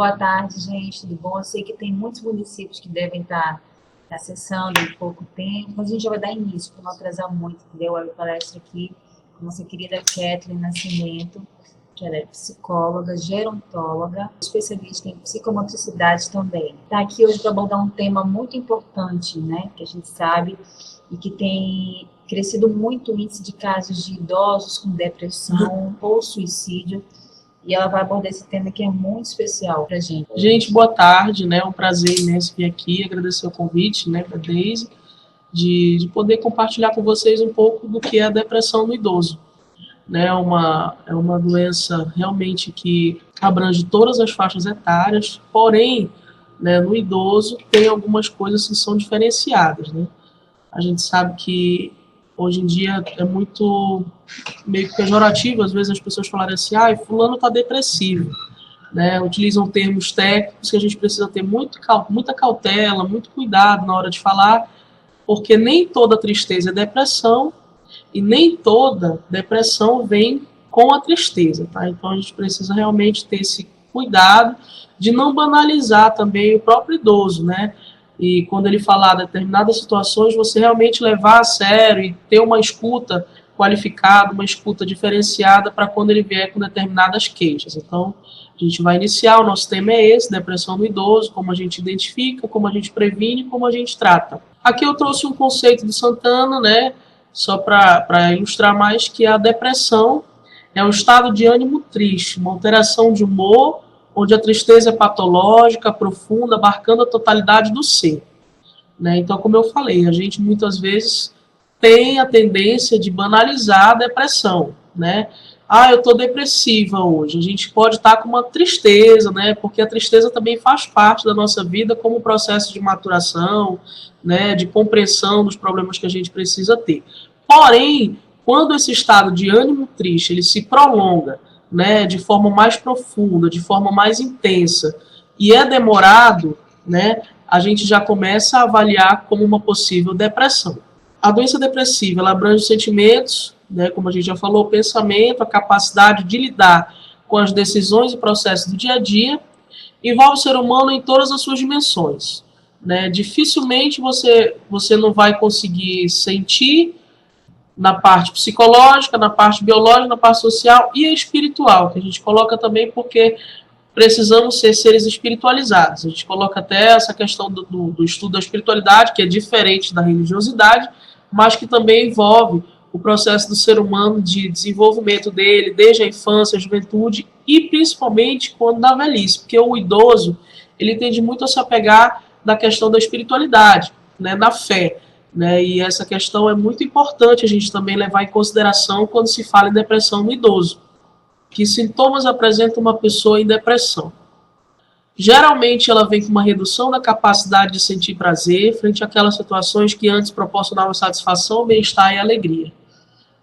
Boa tarde, gente, tudo bom? Eu sei que tem muitos municípios que devem estar acessando em pouco tempo, mas a gente já vai dar início para não atrasar muito, entendeu? A palestra aqui com nossa querida Kathleen Nascimento, que ela é psicóloga, gerontóloga, especialista em psicomotricidade também. Está aqui hoje para abordar um tema muito importante, né, que a gente sabe e que tem crescido muito o índice de casos de idosos com depressão ou suicídio. E ela vai abordar esse tema que é muito especial para a gente. Gente, boa tarde, né? É um prazer imenso vir aqui, agradecer o convite, né, da Deise, de poder compartilhar com vocês um pouco do que é a depressão no idoso. Né? É uma doença realmente que abrange todas as faixas etárias, porém, né, no idoso tem algumas coisas que são diferenciadas, né? A gente sabe que hoje em dia é muito meio que pejorativo, às vezes as pessoas falarem assim, fulano está depressivo, né? Utilizam termos técnicos que a gente precisa ter muita cautela, muito cuidado na hora de falar, porque nem toda tristeza é depressão e nem toda depressão vem com a tristeza, tá? Então a gente precisa realmente ter esse cuidado de não banalizar também o próprio idoso, né? E quando ele falar determinadas situações, você realmente levar a sério e ter uma escuta qualificada, uma escuta diferenciada para quando ele vier com determinadas queixas. Então, a gente vai iniciar, o nosso tema é esse, depressão no idoso, como a gente identifica, como a gente previne, como a gente trata. Aqui eu trouxe um conceito do Santana, né, só para ilustrar mais, que a depressão é um estado de ânimo triste, uma alteração de humor, onde a tristeza é patológica, profunda, abarcando a totalidade do ser. Né? Então, como eu falei, a gente muitas vezes tem a tendência de banalizar a depressão. Né? Eu estou depressiva hoje. A gente pode estar com uma tristeza, né? Porque a tristeza também faz parte da nossa vida como processo de maturação, né? De compreensão dos problemas que a gente precisa ter. Porém, quando esse estado de ânimo triste ele se prolonga, né, de forma mais profunda, de forma mais intensa, e é demorado, né, a gente já começa a avaliar como uma possível depressão. A doença depressiva, ela abrange sentimentos, né, como a gente já falou, o pensamento, a capacidade de lidar com as decisões e processos do dia a dia, envolve o ser humano em todas as suas dimensões. Né? Dificilmente você não vai conseguir sentir na parte psicológica, na parte biológica, na parte social e espiritual, que a gente coloca também porque precisamos ser seres espiritualizados. A gente coloca até essa questão do estudo da espiritualidade, que é diferente da religiosidade, mas que também envolve o processo do ser humano de desenvolvimento dele, desde a infância, a juventude e principalmente quando na velhice, porque o idoso ele tende muito a se apegar na questão da espiritualidade, né, na fé. Né, e essa questão é muito importante a gente também levar em consideração quando se fala em depressão no idoso. Que sintomas apresenta uma pessoa em depressão? Geralmente ela vem com uma redução da capacidade de sentir prazer frente àquelas situações que antes proporcionavam satisfação, bem-estar e alegria.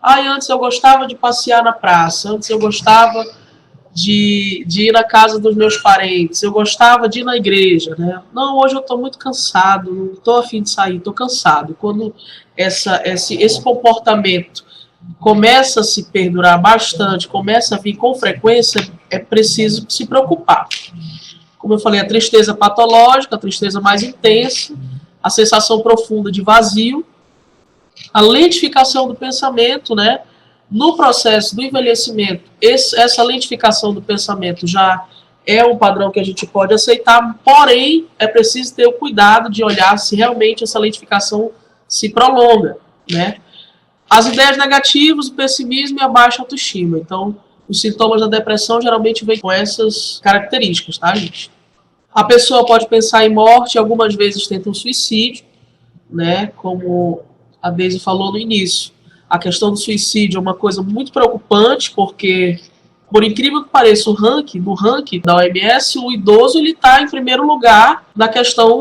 Antes eu gostava de passear na praça, antes eu gostava de ir na casa dos meus parentes, eu gostava de ir na igreja, né? Não, hoje eu estou muito cansado, não estou a fim de sair, estou cansado. Quando esse comportamento começa a se perdurar bastante, começa a vir com frequência, é preciso se preocupar. Como eu falei, a tristeza patológica, a tristeza mais intensa, a sensação profunda de vazio, a lentificação do pensamento, né? No processo do envelhecimento, essa lentificação do pensamento já é um padrão que a gente pode aceitar, porém, é preciso ter o cuidado de olhar se realmente essa lentificação se prolonga, né? As ideias negativas, o pessimismo e a baixa autoestima. Então, os sintomas da depressão geralmente vêm com essas características, tá, gente? A pessoa pode pensar em morte, algumas vezes tenta um suicídio, né? Como a Deise falou no início. A questão do suicídio é uma coisa muito preocupante, porque, por incrível que pareça, no ranking da OMS, o idoso está em primeiro lugar na questão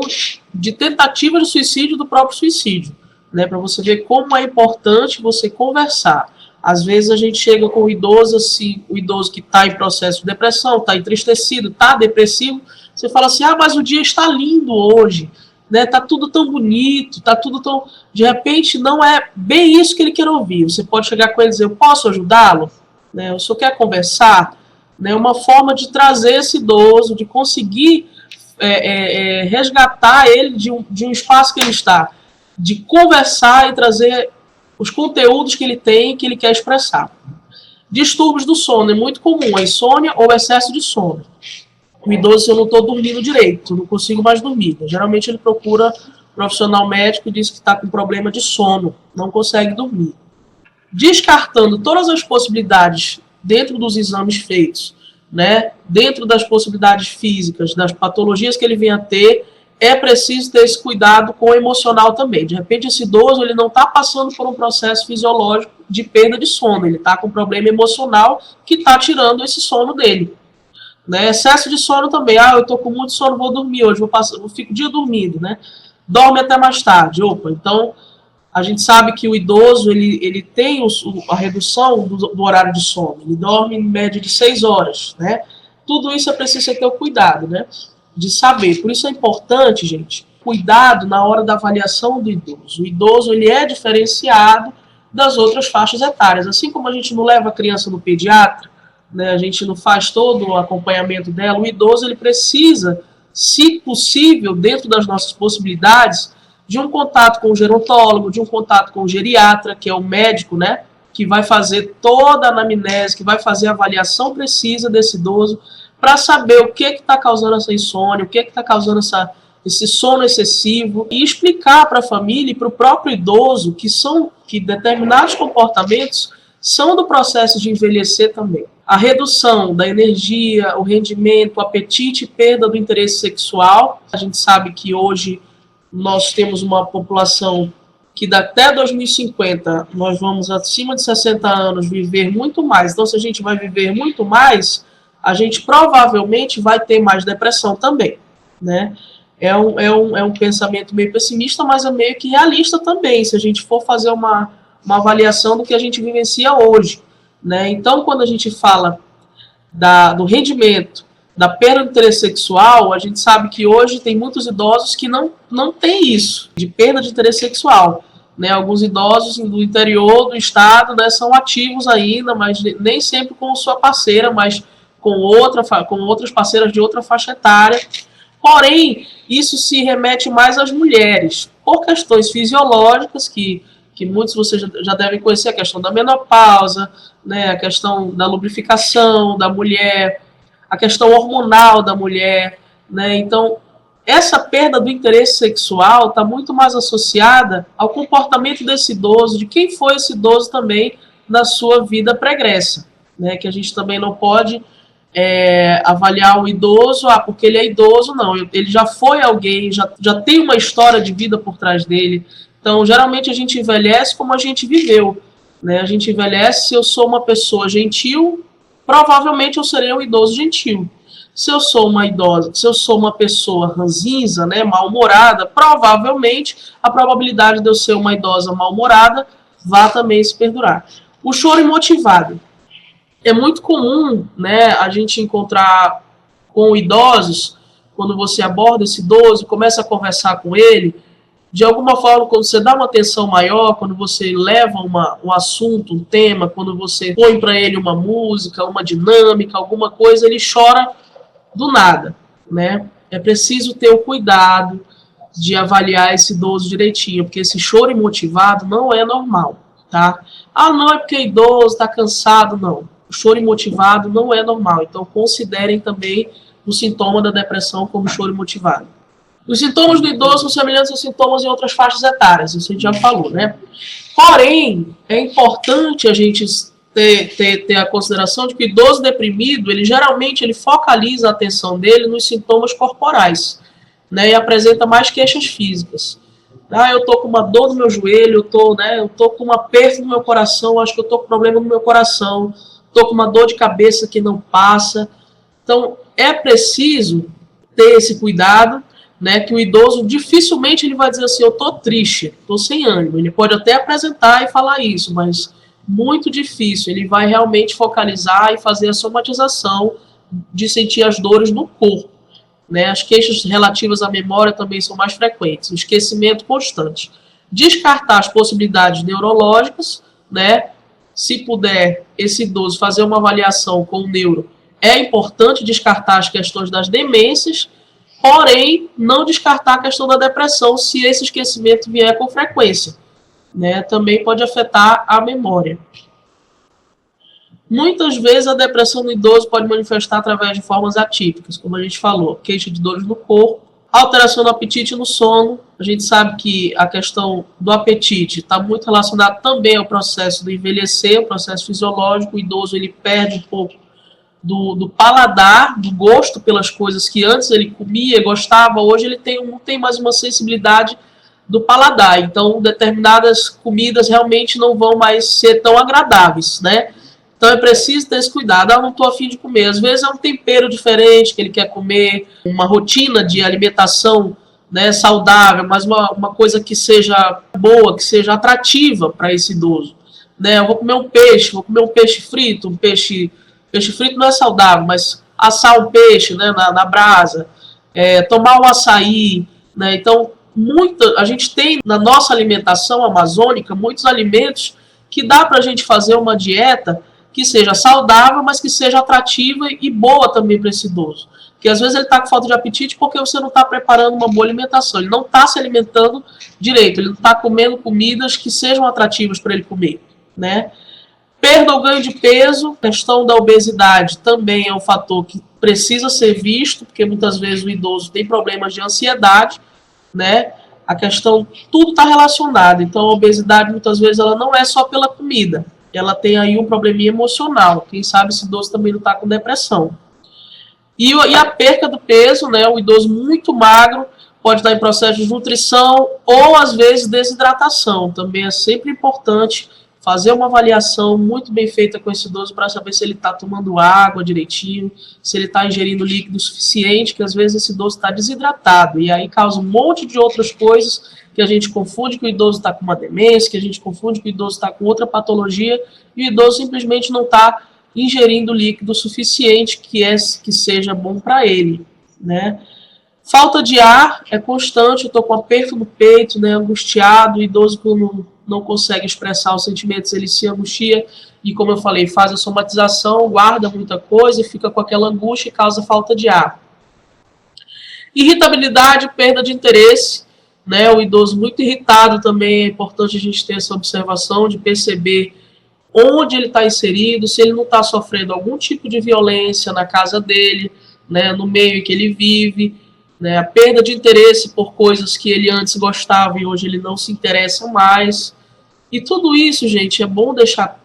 de tentativa de suicídio do próprio suicídio. Né, para você ver como é importante você conversar. Às vezes a gente chega com o idoso, assim, o idoso que está em processo de depressão, está entristecido, está depressivo, você fala assim, mas o dia está lindo hoje, né? Tá tudo tão bonito, tá tudo tão... De repente, não é bem isso que ele quer ouvir. Você pode chegar com ele e dizer, eu posso ajudá-lo? Né? O senhor quer conversar? né, uma forma de trazer esse idoso, de conseguir resgatar ele de um espaço que ele está, de conversar e trazer os conteúdos que ele tem e que ele quer expressar. Distúrbios do sono, é muito comum, a insônia ou excesso de sono. O idoso, se eu não estou dormindo direito, não consigo mais dormir. Geralmente ele procura um profissional médico e diz que está com problema de sono, não consegue dormir. Descartando todas as possibilidades dentro dos exames feitos, né, dentro das possibilidades físicas, das patologias que ele venha a ter, é preciso ter esse cuidado com o emocional também. De repente, esse idoso ele não está passando por um processo fisiológico de perda de sono, ele está com um problema emocional que está tirando esse sono dele. Né? Excesso de sono também, eu estou com muito sono, vou dormir hoje, fico o dia dormindo, né? Dorme até mais tarde. Então a gente sabe que o idoso ele tem a redução do horário de sono, ele dorme em média de 6 horas, né? Tudo isso é preciso ter o cuidado, né? De saber. Por isso é importante, gente, cuidado na hora da avaliação do idoso. O idoso ele é diferenciado das outras faixas etárias. Assim como a gente não leva a criança no pediatra, né, a gente não faz todo o acompanhamento dela, o idoso ele precisa, se possível, dentro das nossas possibilidades, de um contato com o gerontólogo, de um contato com o geriatra, que é o médico, né, que vai fazer toda a anamnese, que vai fazer a avaliação precisa desse idoso, para saber o que está causando essa insônia, o que está causando esse sono excessivo, e explicar para a família e para o próprio idoso que determinados comportamentos são do processo de envelhecer também. A redução da energia, o rendimento, o apetite e perda do interesse sexual. A gente sabe que hoje nós temos uma população que até 2050 nós vamos acima de 60 anos viver muito mais. Então, se a gente vai viver muito mais, a gente provavelmente vai ter mais depressão também, né? É um pensamento meio pessimista, mas é meio que realista também, se a gente for fazer uma avaliação do que a gente vivencia hoje, né? Então, quando a gente fala do rendimento, da perda do interesse sexual, a gente sabe que hoje tem muitos idosos que não têm isso, de perda de interesse sexual. Né? Alguns idosos do interior do estado, né, são ativos ainda, mas nem sempre com sua parceira, mas com outras parceiras de outra faixa etária. Porém, isso se remete mais às mulheres, por questões fisiológicas, que muitos de vocês já devem conhecer, a questão da menopausa, né, a questão da lubrificação da mulher, a questão hormonal da mulher, né? Então, essa perda do interesse sexual está muito mais associada ao comportamento desse idoso, de quem foi esse idoso também na sua vida pregressa, né? Que a gente também não pode avaliar o idoso, porque ele é idoso, não, ele já foi alguém, já tem uma história de vida por trás dele. Então, geralmente a gente envelhece como a gente viveu, né? A gente envelhece, se eu sou uma pessoa gentil, provavelmente eu serei um idoso gentil. Se eu sou uma pessoa ranzinza, né, mal-humorada, provavelmente a probabilidade de eu ser uma idosa mal-humorada vai também se perdurar. O choro imotivado. É muito comum, né, a gente encontrar com idosos, quando você aborda esse idoso, começa a conversar com ele, de alguma forma, quando você dá uma atenção maior, quando você leva um assunto, um tema, quando você põe para ele uma música, uma dinâmica, alguma coisa, ele chora do nada, né? É preciso ter o cuidado de avaliar esse idoso direitinho, porque esse choro imotivado não é normal, tá? Não é porque idoso está cansado, não. O choro imotivado não é normal, então considerem também o sintoma da depressão como choro imotivado. Os sintomas do idoso são semelhantes aos sintomas em outras faixas etárias, isso a gente já falou, né? Porém, é importante a gente ter a consideração de que o idoso deprimido, ele geralmente focaliza a atenção dele nos sintomas corporais, né? E apresenta mais queixas físicas. Eu tô com uma dor no meu joelho, eu tô com um aperto no meu coração, acho que eu tô com problema no meu coração, tô com uma dor de cabeça que não passa. Então, é preciso ter esse cuidado, né, que o idoso dificilmente ele vai dizer assim, eu tô triste, tô sem ânimo. Ele pode até apresentar e falar isso, mas muito difícil. Ele vai realmente focalizar e fazer a somatização de sentir as dores no corpo, né? As queixas relativas à memória também são mais frequentes. O esquecimento constante. Descartar as possibilidades neurológicas, né? Se puder, esse idoso fazer uma avaliação com o neuro, é importante descartar as questões das demências, porém, não descartar a questão da depressão se esse esquecimento vier com frequência, né? Também pode afetar a memória. Muitas vezes a depressão no idoso pode manifestar através de formas atípicas, como a gente falou, queixa de dores no corpo, alteração no apetite e no sono. A gente sabe que a questão do apetite está muito relacionada também ao processo do envelhecer, o processo fisiológico. O idoso ele perde um pouco do paladar, do gosto pelas coisas que antes ele comia, gostava, hoje ele não tem mais uma sensibilidade do paladar. Então, determinadas comidas realmente não vão mais ser tão agradáveis, né? Então é preciso ter esse cuidado. Não estou afim de comer. Às vezes é um tempero diferente que ele quer comer, uma rotina de alimentação, né, saudável, mas uma coisa que seja boa, que seja atrativa para esse idoso. Né? Eu vou comer um peixe frito, peixe frito não é saudável, mas assar um peixe, né, na brasa, tomar um açaí. Né? Então, a gente tem na nossa alimentação amazônica muitos alimentos que dá para a gente fazer uma dieta que seja saudável, mas que seja atrativa e boa também para esse idoso. Porque às vezes ele está com falta de apetite porque você não está preparando uma boa alimentação, ele não está se alimentando direito, ele não está comendo comidas que sejam atrativas para ele comer, né? Perda ou ganho de peso, questão da obesidade também é um fator que precisa ser visto, porque muitas vezes o idoso tem problemas de ansiedade, né? A questão, tudo está relacionado, então a obesidade muitas vezes ela não é só pela comida, ela tem aí um probleminha emocional. Quem sabe esse idoso também não está com depressão. E a perca do peso, né? O idoso muito magro pode estar em processo de nutrição ou, às vezes, desidratação. Também é sempre importante fazer uma avaliação muito bem feita com esse idoso para saber se ele está tomando água direitinho, se ele está ingerindo líquido suficiente, que às vezes esse idoso está desidratado. E aí causa um monte de outras coisas que a gente confunde que o idoso está com uma demência, que a gente confunde que o idoso está com outra patologia, e o idoso simplesmente não está ingerindo líquido suficiente que seja bom para ele, né? Falta de ar é constante, eu estou com aperto no peito, né, angustiado, o idoso que não consegue expressar os sentimentos, ele se angustia, e como eu falei, faz a somatização, guarda muita coisa, e fica com aquela angústia e causa falta de ar. Irritabilidade, perda de interesse, né, o idoso muito irritado também, é importante a gente ter essa observação de perceber onde ele está inserido, se ele não está sofrendo algum tipo de violência na casa dele, né, no meio em que ele vive, né, a perda de interesse por coisas que ele antes gostava e hoje ele não se interessa mais. E tudo isso, gente, é bom deixar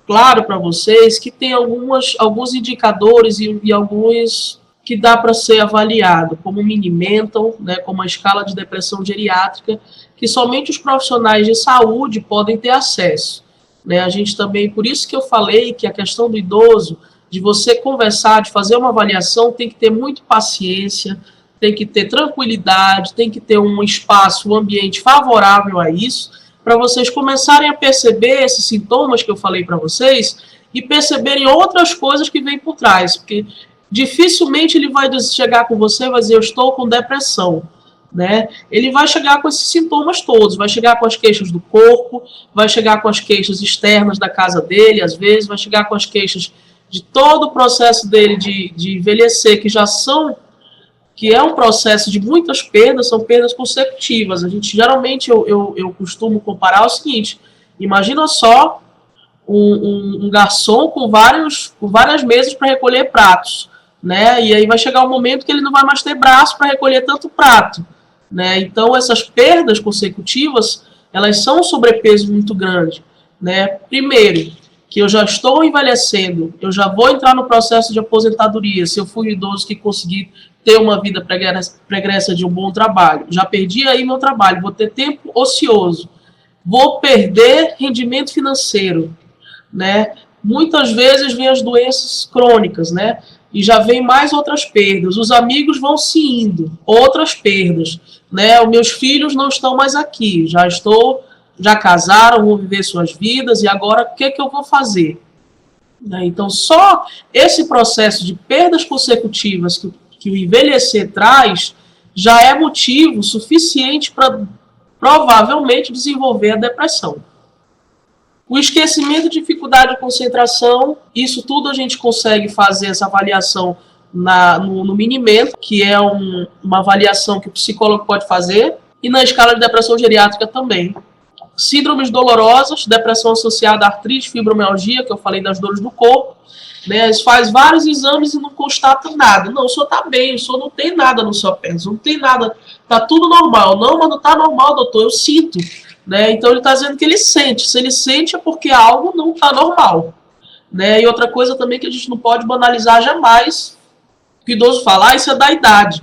claro para vocês que tem alguns indicadores e alguns que dá para ser avaliado, como o Mini-Mental, né, como a escala de depressão geriátrica, que somente os profissionais de saúde podem ter acesso. Né? A gente também, por isso que eu falei que a questão do idoso, de você conversar, de fazer uma avaliação, tem que ter muito paciência, tem que ter tranquilidade, tem que ter um espaço, um ambiente favorável a isso, para vocês começarem a perceber esses sintomas que eu falei para vocês e perceberem outras coisas que vêm por trás, porque dificilmente ele vai chegar com você e vai dizer, eu estou com depressão. Né? Ele vai chegar com esses sintomas todos, vai chegar com as queixas do corpo, vai chegar com as queixas externas da casa dele, às vezes, vai chegar com as queixas de todo o processo dele de envelhecer, que é um processo de muitas perdas, são perdas consecutivas. A gente geralmente, eu costumo comparar o seguinte, imagina só um garçom com várias mesas para recolher pratos, né? E aí vai chegar um momento que ele não vai mais ter braço para recolher tanto prato, né? Então essas perdas consecutivas, elas são um sobrepeso muito grande, né? Primeiro, que eu já estou envelhecendo, eu já vou entrar no processo de aposentadoria, se eu fui idoso que consegui ter uma vida pregressa de um bom trabalho, já perdi aí meu trabalho, vou ter tempo ocioso, vou perder rendimento financeiro, né? Muitas vezes vem as doenças crônicas, né? E já vem mais outras perdas. Os amigos vão se indo, outras perdas, né? Os meus filhos não estão mais aqui, já casaram, vão viver suas vidas, e agora o que é que eu vou fazer? Né? Então, só esse processo de perdas consecutivas que o envelhecer traz já é motivo suficiente para provavelmente desenvolver a depressão. O esquecimento, dificuldade de concentração, isso tudo a gente consegue fazer essa avaliação no Minimento, que é uma avaliação que o psicólogo pode fazer, e na escala de depressão geriátrica também. Síndromes dolorosas, depressão associada à artrite, fibromialgia, que eu falei das dores do corpo, né? Eles faz vários exames e não constata nada. Não, o senhor está bem, o senhor não tem nada no seu pé, não tem nada, está tudo normal. Não, mas não está normal, doutor, eu sinto. Né? Então ele está dizendo que ele sente. Se ele sente é porque algo não está normal. Né? E outra coisa também que a gente não pode banalizar jamais, que o idoso fala, isso é da idade.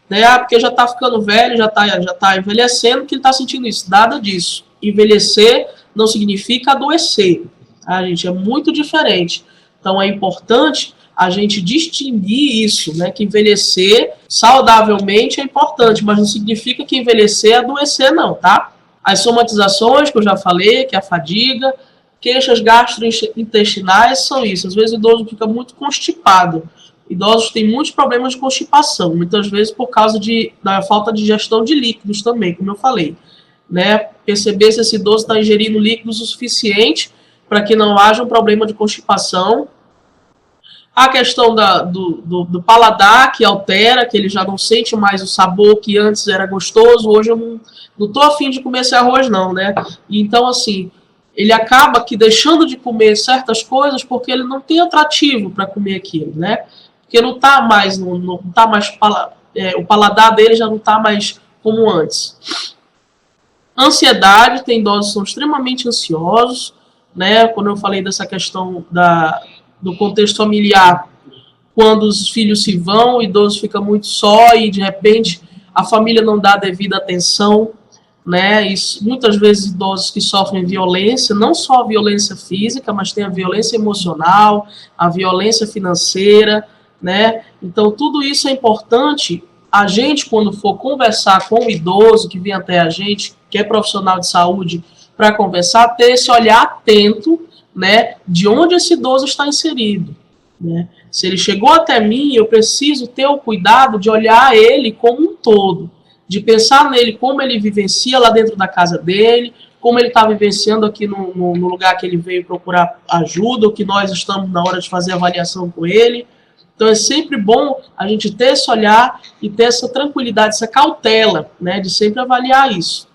Né? Porque já está ficando velho, já tá envelhecendo, que ele está sentindo isso. Nada disso. Envelhecer não significa adoecer. Tá, gente? É muito diferente. Então é importante a gente distinguir isso, né? Que envelhecer saudavelmente é importante, mas não significa que envelhecer é adoecer, não, tá? As somatizações, que eu já falei, que é a fadiga, queixas gastrointestinais são isso. Às vezes o idoso fica muito constipado. Idosos têm muitos problemas de constipação, muitas vezes por causa da falta de ingestão de líquidos também, como eu falei. Né? Perceber se esse idoso está ingerindo líquidos o suficiente para que não haja um problema de constipação. A questão do paladar, que altera, que ele já não sente mais o sabor que antes era gostoso. Hoje eu não estou afim de comer esse arroz, não, né? Então, assim, ele acaba que deixando de comer certas coisas porque ele não tem atrativo para comer aquilo, né? Porque não está mais, o paladar dele já não está mais como antes. Ansiedade, tem idosos que são extremamente ansiosos, né? Quando eu falei dessa questão do contexto familiar, quando os filhos se vão, o idoso fica muito só e de repente a família não dá a devida atenção, né? Isso, muitas vezes idosos que sofrem violência, não só a violência física, mas tem a violência emocional, a violência financeira, né? Então tudo isso é importante. A gente, quando for conversar com o idoso que vem até a gente, que é profissional de saúde, para conversar, ter esse olhar atento, né, de onde esse idoso está inserido. Né? Se ele chegou até mim, eu preciso ter o cuidado de olhar ele como um todo, de pensar nele como ele vivencia lá dentro da casa dele, como ele está vivenciando aqui no lugar que ele veio procurar ajuda, ou que nós estamos na hora de fazer avaliação com ele. Então é sempre bom a gente ter esse olhar e ter essa tranquilidade, essa cautela, né, de sempre avaliar isso.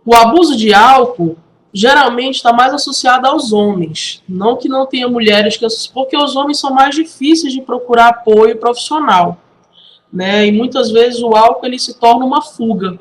O abuso de álcool geralmente está mais associado aos homens, não que não tenha mulheres, porque os homens são mais difíceis de procurar apoio profissional, né? E muitas vezes o álcool ele se torna uma fuga,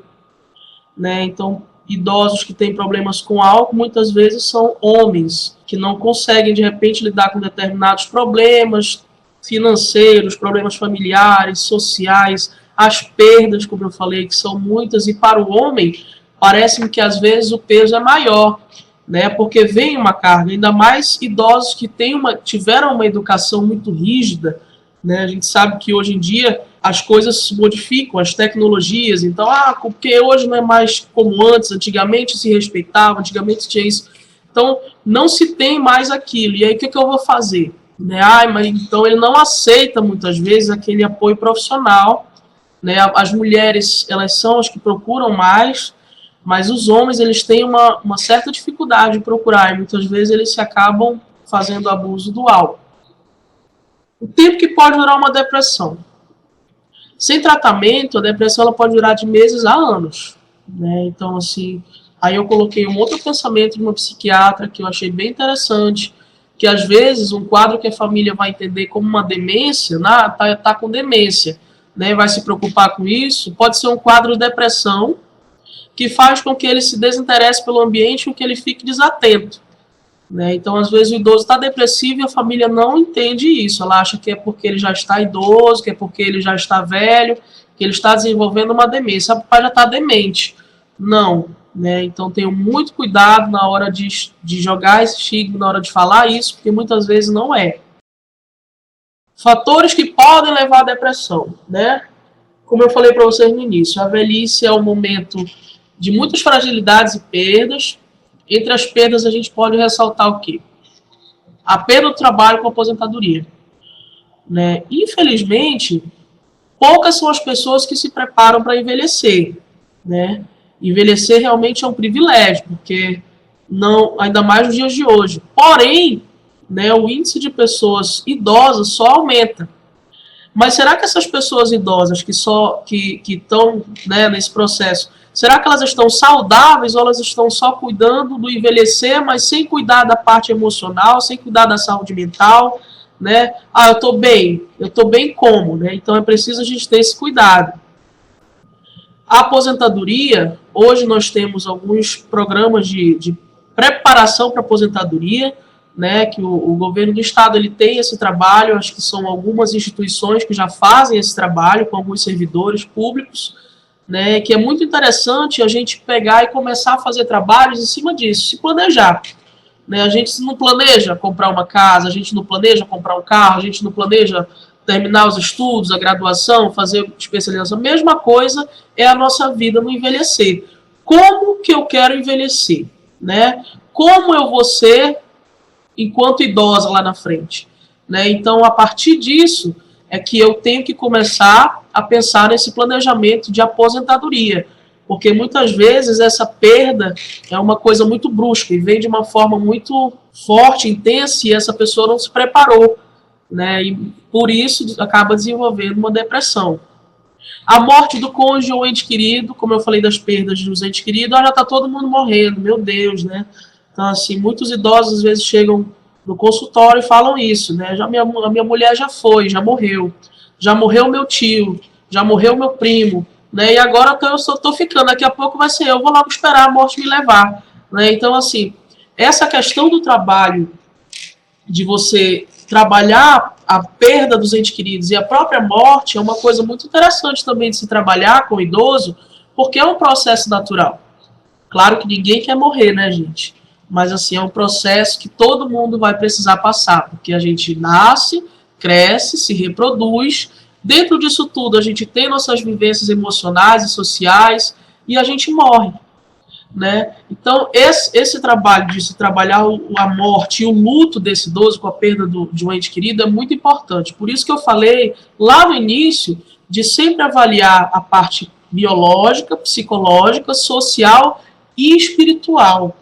né? Então, idosos que têm problemas com álcool muitas vezes são homens que não conseguem de repente lidar com determinados problemas financeiros, problemas familiares, sociais, as perdas, como eu falei, que são muitas, e para o homem parece-me que às vezes o peso é maior, né? Porque vem uma carga, ainda mais idosos que tiveram uma educação muito rígida, né? A gente sabe que hoje em dia as coisas se modificam, as tecnologias, então, porque hoje não é mais como antes, antigamente se respeitava, antigamente tinha isso, então não se tem mais aquilo, e aí o que eu vou fazer? Né? Mas então ele não aceita muitas vezes aquele apoio profissional, né? As mulheres, elas são as que procuram mais, mas os homens, eles têm uma certa dificuldade de procurar, e muitas vezes eles se acabam fazendo abuso do álcool. O tempo que pode durar uma depressão. Sem tratamento, a depressão ela pode durar de meses a anos. Né? Então, assim, aí eu coloquei um outro pensamento de uma psiquiatra que eu achei bem interessante, que às vezes um quadro que a família vai entender como uma demência, tá com demência, né? Vai se preocupar com isso, pode ser um quadro de depressão, que faz com que ele se desinteresse pelo ambiente e que ele fique desatento. Né? Então, às vezes, o idoso está depressivo e a família não entende isso. Ela acha que é porque ele já está idoso, que é porque ele já está velho, que ele está desenvolvendo uma demência. O papai já está demente. Não. Né? Então, tenham muito cuidado na hora de jogar esse estigma, na hora de falar isso, porque muitas vezes não é. Fatores que podem levar à depressão. Né? Como eu falei para vocês no início, a velhice é um momento de muitas fragilidades e perdas. Entre as perdas, a gente pode ressaltar o quê? A perda do trabalho com a aposentadoria. Né? Infelizmente, poucas são as pessoas que se preparam para envelhecer. Né? Envelhecer realmente é um privilégio, porque não, ainda mais nos dias de hoje. Porém, né, o índice de pessoas idosas só aumenta. Mas será que essas pessoas idosas que estão, né, nesse processo, será que elas estão saudáveis ou elas estão só cuidando do envelhecer, mas sem cuidar da parte emocional, sem cuidar da saúde mental, né? Ah, eu estou bem como, né? Então é preciso a gente ter esse cuidado. A aposentadoria, hoje nós temos alguns programas de preparação para a aposentadoria, né, que o governo do estado ele tem esse trabalho, acho que são algumas instituições que já fazem esse trabalho com alguns servidores públicos, né, que é muito interessante a gente pegar e começar a fazer trabalhos em cima disso, se planejar. Né, a gente não planeja comprar uma casa, a gente não planeja comprar um carro, a gente não planeja terminar os estudos, a graduação, fazer especialização. A mesma coisa é a nossa vida no envelhecer. Como que eu quero envelhecer? Né? Como eu vou ser enquanto idosa lá na frente? Né? Então, a partir disso, é que eu tenho que começar a pensar nesse planejamento de aposentadoria. Porque muitas vezes essa perda é uma coisa muito brusca e vem de uma forma muito forte, intensa, e essa pessoa não se preparou. Né? E por isso acaba desenvolvendo uma depressão. A morte do cônjuge ou ente querido, como eu falei das perdas dos entes queridos, já está todo mundo morrendo, meu Deus, né? Então, assim, muitos idosos às vezes chegam no consultório e falam isso, né? A minha mulher já foi, já morreu meu tio, já morreu meu primo, né? E agora eu só estou ficando, daqui a pouco vai ser eu, vou lá esperar a morte me levar, né? Então, assim, essa questão do trabalho, de você trabalhar a perda dos entes queridos e a própria morte é uma coisa muito interessante também de se trabalhar com o idoso, porque é um processo natural. Claro que ninguém quer morrer, né, gente? Mas, assim, é um processo que todo mundo vai precisar passar, porque a gente nasce, cresce, se reproduz. Dentro disso tudo, a gente tem nossas vivências emocionais e sociais e a gente morre. Né? Então, esse trabalho de se trabalhar a morte e o luto desse idoso com a perda de um ente querido é muito importante. Por isso que eu falei lá no início de sempre avaliar a parte biológica, psicológica, social e espiritual.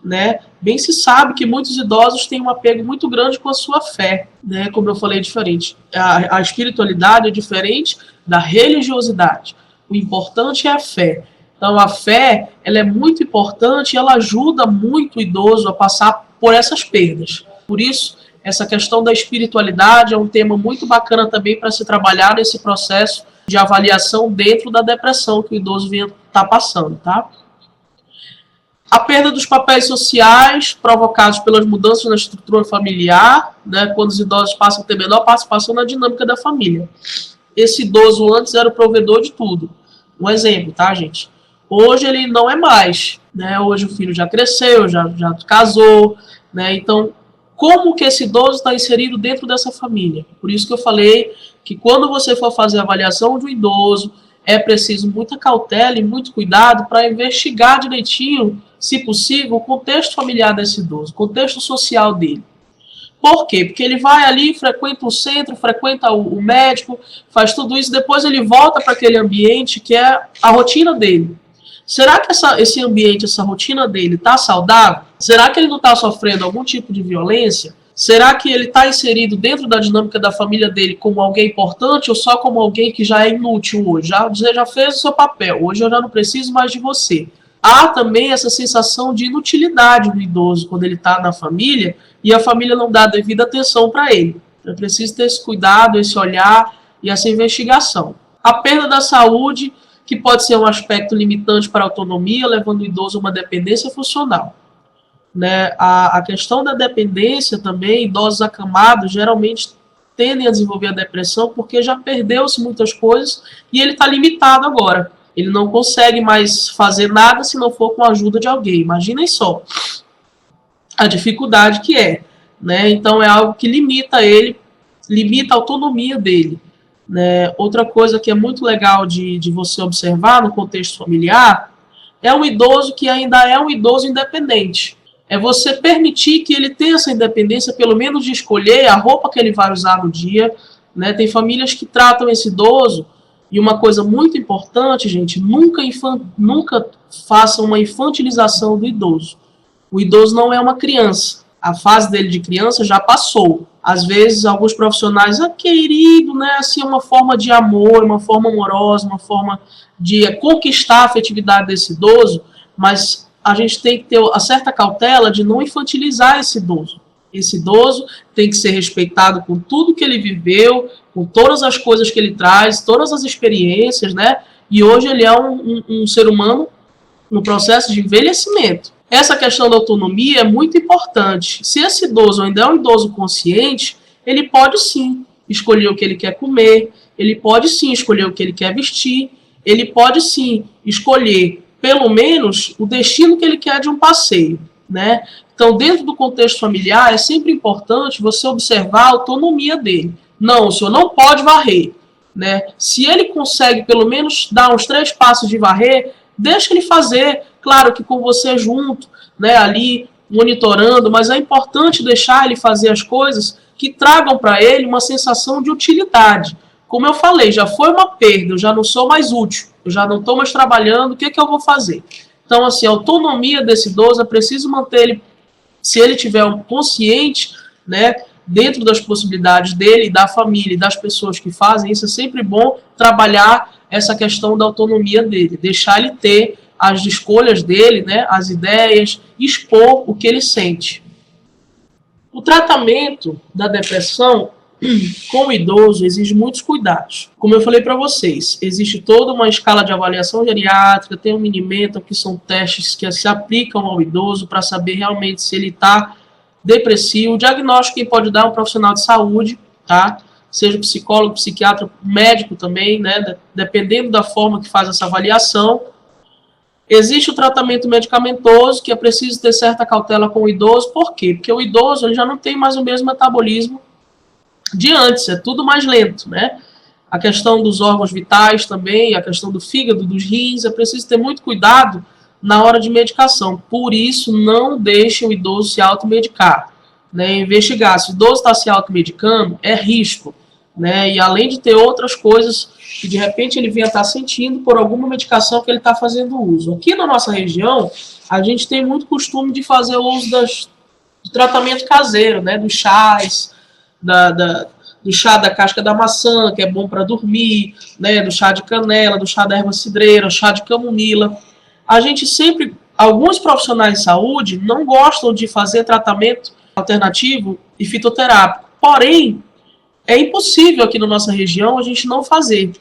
Né? Bem se sabe que muitos idosos têm um apego muito grande com a sua fé. Né? Como eu falei, é diferente. A espiritualidade é diferente da religiosidade. O importante é a fé. Então, a fé, ela é muito importante e ela ajuda muito o idoso a passar por essas perdas. Por isso, essa questão da espiritualidade é um tema muito bacana também para se trabalhar nesse processo de avaliação dentro da depressão que o idoso está passando, tá? A perda dos papéis sociais provocados pelas mudanças na estrutura familiar, né, quando os idosos passam a ter menor participação na dinâmica da família. Esse idoso antes era o provedor de tudo. Um exemplo, tá, gente? Hoje ele não é mais, né? Hoje o filho já cresceu, já casou, né? Então, como que esse idoso está inserido dentro dessa família? Por isso que eu falei que quando você for fazer a avaliação de um idoso, é preciso muita cautela e muito cuidado para investigar direitinho, se possível, o contexto familiar desse idoso, o contexto social dele. Por quê? Porque ele vai ali, frequenta o centro, frequenta o médico, faz tudo isso, depois ele volta para aquele ambiente que é a rotina dele. Será que esse ambiente, essa rotina dele está saudável? Será que ele não está sofrendo algum tipo de violência? Será que ele está inserido dentro da dinâmica da família dele como alguém importante ou só como alguém que já é inútil hoje? Você já fez o seu papel, hoje eu já não preciso mais de você. Há também essa sensação de inutilidade do idoso quando ele está na família e a família não dá a devida atenção para ele. É preciso ter esse cuidado, esse olhar e essa investigação. A perda da saúde, que pode ser um aspecto limitante para a autonomia, levando o idoso a uma dependência funcional. Né? A questão da dependência também, idosos acamados geralmente tendem a desenvolver a depressão porque já perdeu-se muitas coisas e ele está limitado agora. Ele não consegue mais fazer nada se não for com a ajuda de alguém. Imaginem só a dificuldade que é. Né? Então é algo que limita ele, limita a autonomia dele. Né? Outra coisa que é muito legal de você observar no contexto familiar é um idoso que ainda é um idoso independente. É você permitir que ele tenha essa independência, pelo menos de escolher a roupa que ele vai usar no dia. Né? Tem famílias que tratam esse idoso, e uma coisa muito importante, gente, nunca façam uma infantilização do idoso. O idoso não é uma criança. A fase dele de criança já passou. Às vezes, alguns profissionais, querido, né? Assim, é uma forma de amor, uma forma amorosa, uma forma de conquistar a afetividade desse idoso, mas a gente tem que ter a certa cautela de não infantilizar esse idoso. Esse idoso tem que ser respeitado com tudo que ele viveu, com todas as coisas que ele traz, todas as experiências, né? E hoje ele é um ser humano no processo de envelhecimento. Essa questão da autonomia é muito importante. Se esse idoso ainda é um idoso consciente, ele pode sim escolher o que ele quer comer, ele pode sim escolher o que ele quer vestir, ele pode sim escolher, pelo menos, o destino que ele quer de um passeio, né? Então, dentro do contexto familiar, é sempre importante você observar a autonomia dele. Não, o senhor não pode varrer, né? Se ele consegue, pelo menos, dar uns 3 passos de varrer, deixa ele fazer, claro que com você junto, né, ali monitorando, mas é importante deixar ele fazer as coisas que tragam para ele uma sensação de utilidade. Como eu falei, já foi uma perda, eu já não sou mais útil, eu já não estou mais trabalhando, o que eu vou fazer? Então, assim, a autonomia desse idoso é preciso manter ele, se ele tiver um consciente, né, dentro das possibilidades dele, da família e das pessoas que fazem, isso é sempre bom trabalhar essa questão da autonomia dele, deixar ele ter as escolhas dele, né, as ideias, expor o que ele sente. O tratamento da depressão com o idoso exige muitos cuidados. Como eu falei para vocês, existe toda uma escala de avaliação geriátrica, tem um Minimental, que são testes que se aplicam ao idoso para saber realmente se ele está depressivo. O diagnóstico quem pode dar é um profissional de saúde, tá? Seja psicólogo, psiquiatra, médico também, né? Dependendo da forma que faz essa avaliação. Existe o tratamento medicamentoso, que é preciso ter certa cautela com o idoso. Por quê? Porque o idoso ele já não tem mais o mesmo metabolismo de antes, é tudo mais lento, né? A questão dos órgãos vitais também, a questão do fígado, dos rins, é preciso ter muito cuidado na hora de medicação. Por isso, não deixe o idoso se automedicar, né? Investigar. Se o idoso está se automedicando, é risco, né? E além de ter outras coisas que de repente ele venha estar sentindo por alguma medicação que ele está fazendo uso. Aqui na nossa região, a gente tem muito costume de fazer o uso do tratamento caseiro, né? Dos chás, do chá da casca da maçã, que é bom para dormir, né? Do chá de canela, do chá da erva cidreira, chá de camomila. A gente sempre, alguns profissionais de saúde não gostam de fazer tratamento alternativo e fitoterápico. Porém, é impossível aqui na nossa região a gente não fazer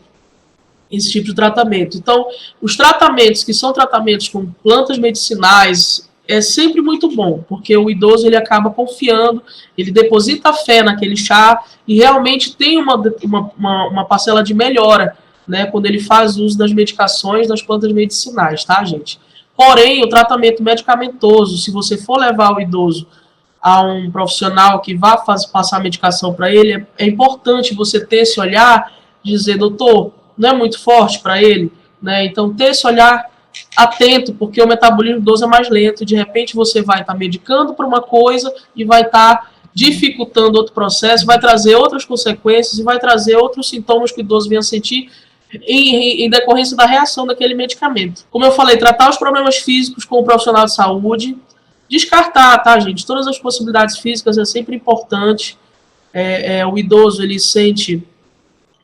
esse tipo de tratamento. Então, os tratamentos que são tratamentos com plantas medicinais é sempre muito bom, porque o idoso ele acaba confiando, ele deposita fé naquele chá e realmente tem uma parcela de melhora, né, quando ele faz uso das medicações, das plantas medicinais, tá, gente? Porém, o tratamento medicamentoso, se você for levar o idoso a um profissional que vá passar a medicação para ele, é importante você ter esse olhar, dizer, doutor, não é muito forte para ele, né? Então, ter esse olhar atento, porque o metabolismo do idoso é mais lento, de repente você vai estar medicando para uma coisa e vai estar dificultando outro processo, vai trazer outras consequências e vai trazer outros sintomas que o idoso venha sentir em decorrência da reação daquele medicamento. Como eu falei, tratar os problemas físicos com o profissional de saúde, descartar, tá, gente? Todas as possibilidades físicas é sempre importante. O idoso, ele sente,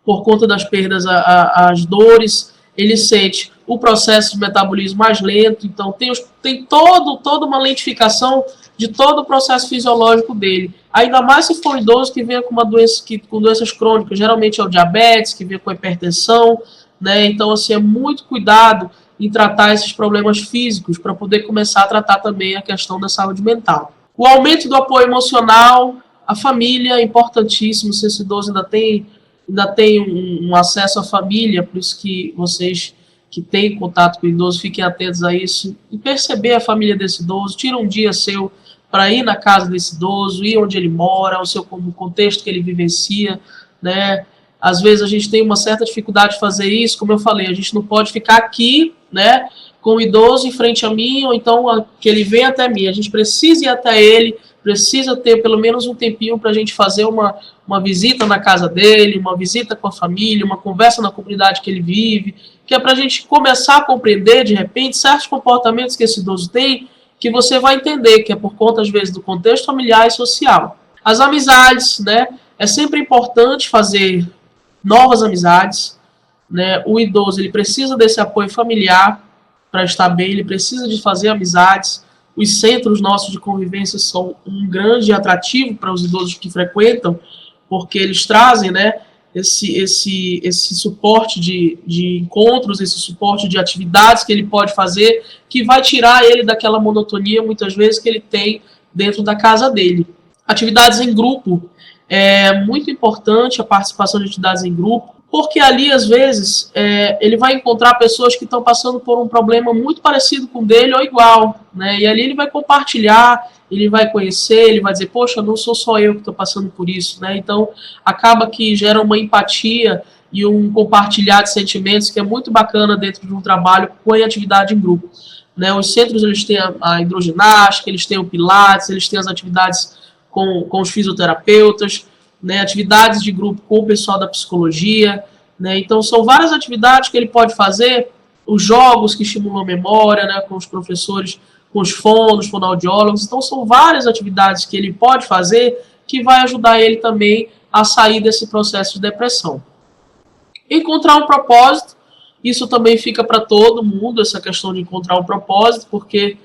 por conta das perdas, as dores, ele sente o processo de metabolismo mais lento, então tem toda uma lentificação de todo o processo fisiológico dele. Ainda mais se for um idoso que venha com uma doença, com doenças crônicas, geralmente é o diabetes, que vem com a hipertensão, né? Então, assim, é muito cuidado em tratar esses problemas físicos para poder começar a tratar também a questão da saúde mental. O aumento do apoio emocional, a família é importantíssimo, se esse idoso ainda tem um acesso à família, por isso que vocês que têm contato com o idoso, fiquem atentos a isso, e perceber a família desse idoso, tira um dia seu para ir na casa desse idoso, ir onde ele mora, o contexto que ele vivencia, né? Às vezes a gente tem uma certa dificuldade de fazer isso, como eu falei, a gente não pode ficar aqui, né, com o idoso em frente a mim, ou então que ele venha até mim, a gente precisa ir até ele, precisa ter pelo menos um tempinho para a gente fazer uma visita na casa dele, uma visita com a família, uma conversa na comunidade que ele vive, que é para a gente começar a compreender, de repente, certos comportamentos que esse idoso tem, que você vai entender que é por conta, às vezes, do contexto familiar e social. As amizades, né? É sempre importante fazer novas amizades, né? O idoso, ele precisa desse apoio familiar para estar bem, ele precisa de fazer amizades. Os centros nossos de convivência são um grande atrativo para os idosos que frequentam, porque eles trazem, né, esse suporte de encontros, esse suporte de atividades que ele pode fazer, que vai tirar ele daquela monotonia, muitas vezes, que ele tem dentro da casa dele. Atividades em grupo, é muito importante a participação de atividades em grupo, porque ali, às vezes, ele vai encontrar pessoas que estão passando por um problema muito parecido com o dele ou igual, né? E ali ele vai compartilhar, ele vai conhecer, ele vai dizer, poxa, não sou só eu que estou passando por isso, né? Então, acaba que gera uma empatia e um compartilhar de sentimentos que é muito bacana dentro de um trabalho com a atividade em grupo, né? Os centros, eles têm a hidroginástica, eles têm o pilates, eles têm as atividades com os fisioterapeutas, né, atividades de grupo com o pessoal da psicologia, né, então são várias atividades que ele pode fazer, os jogos que estimulam a memória, né, com os professores, com os fonoaudiólogos, então são várias atividades que ele pode fazer que vai ajudar ele também a sair desse processo de depressão. Encontrar um propósito, isso também fica para todo mundo, essa questão de encontrar um propósito, porque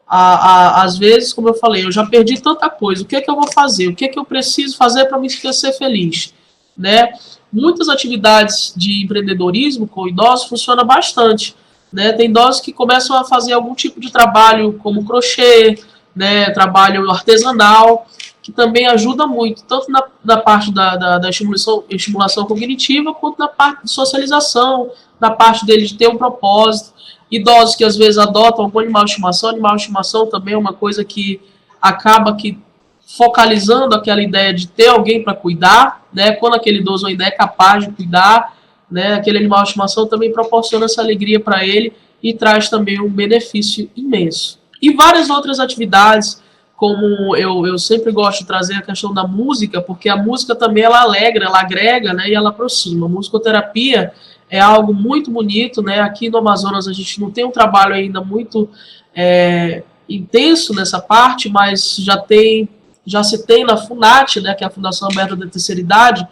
às vezes, como eu falei, eu já perdi tanta coisa, o que é que eu vou fazer? O que é que eu preciso fazer para me ser feliz? Né? Muitas atividades de empreendedorismo com idosos funcionam bastante. Né? Tem idosos que começam a fazer algum tipo de trabalho como crochê, né? Trabalho artesanal, que também ajuda muito, tanto na parte da estimulação cognitiva, quanto na parte de socialização, na parte dele de ter um propósito. Idosos que às vezes adotam algum animal de estimação também é uma coisa que acaba que focalizando aquela ideia de ter alguém para cuidar, né? Quando aquele idoso ainda é capaz de cuidar, né? Aquele animal de estimação também proporciona essa alegria para ele e traz também um benefício imenso. E várias outras atividades, como eu sempre gosto de trazer a questão da música, porque a música também ela alegra, ela agrega, né? E ela aproxima. A musicoterapia é algo muito bonito, né? Aqui no Amazonas a gente não tem um trabalho ainda muito intenso nessa parte, mas já se tem na FUNAT, né, que é a Fundação Aberta da Terceira Idade,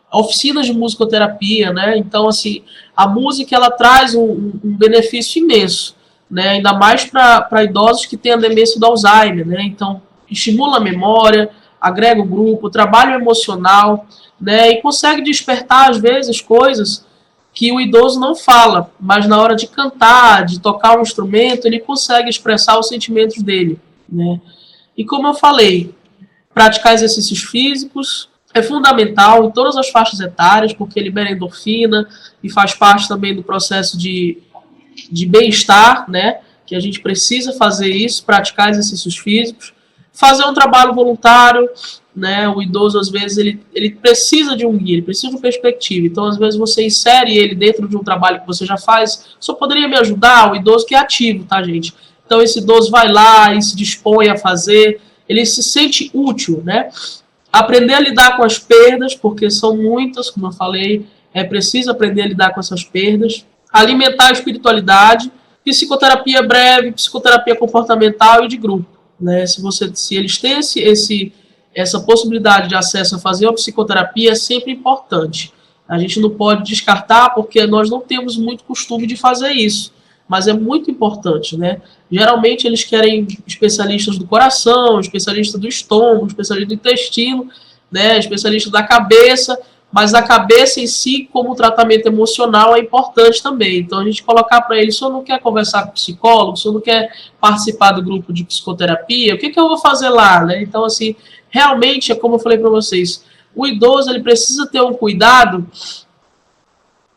oficinas de musicoterapia, né? Então, assim, a música ela traz um benefício imenso, né? Ainda mais para idosos que têm a demência do Alzheimer, né? Então, estimula a memória, agrega o grupo, trabalho emocional, né? E consegue despertar, às vezes, coisas que o idoso não fala, mas na hora de cantar, de tocar um instrumento, ele consegue expressar os sentimentos dele, né? E como eu falei, praticar exercícios físicos é fundamental em todas as faixas etárias, porque libera endorfina e faz parte também do processo de bem-estar, né? Que a gente precisa fazer isso, praticar exercícios físicos, fazer um trabalho voluntário, né? O idoso, às vezes, ele precisa de um guia, ele precisa de uma perspectiva. Então, às vezes, você insere ele dentro de um trabalho que você já faz. Só poderia me ajudar? O idoso que é ativo, tá, gente? Então, esse idoso vai lá e se dispõe a fazer, ele se sente útil, né? Aprender a lidar com as perdas, porque são muitas, como eu falei, é preciso aprender a lidar com essas perdas. Alimentar a espiritualidade, psicoterapia breve, psicoterapia comportamental e de grupo, né? Se eles têm essa possibilidade de acesso a fazer uma psicoterapia, é sempre importante. A gente não pode descartar, porque nós não temos muito costume de fazer isso, mas é muito importante, né? Geralmente eles querem especialistas do coração, especialistas do estômago, especialistas do intestino, né? Especialistas da cabeça, mas a cabeça em si, como tratamento emocional, é importante também. Então, a gente colocar para ele, se eu não quer conversar com o psicólogo, se eu não quer participar do grupo de psicoterapia, o que eu vou fazer lá, né? Então, assim, realmente, é como eu falei para vocês, o idoso, ele precisa ter um cuidado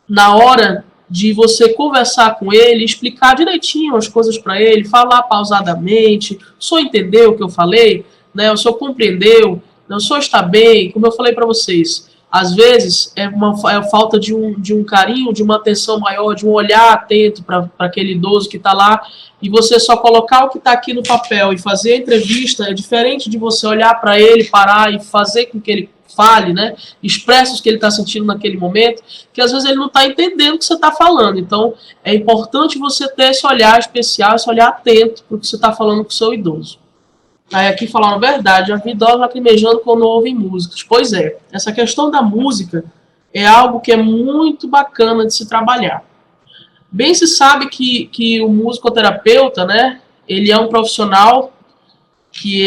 na hora de você conversar com ele, explicar direitinho as coisas para ele, falar pausadamente, o senhor entendeu o que eu falei, né? O senhor compreendeu, né? O senhor está bem, como eu falei para vocês. Às vezes é a falta de um carinho, de uma atenção maior, de um olhar atento para aquele idoso que está lá, e você só colocar o que está aqui no papel e fazer a entrevista é diferente de você olhar para ele, parar e fazer com que ele fale, né? Expresse o que ele está sentindo naquele momento, que às vezes ele não está entendendo o que você está falando. Então, é importante você ter esse olhar especial, esse olhar atento para o que você está falando com o seu idoso. Aí aqui falaram a verdade, já vi idosos lacrimejando quando ouvem músicas. Pois é, essa questão da música é algo que é muito bacana de se trabalhar. Bem se sabe que o musicoterapeuta, né, ele é um profissional que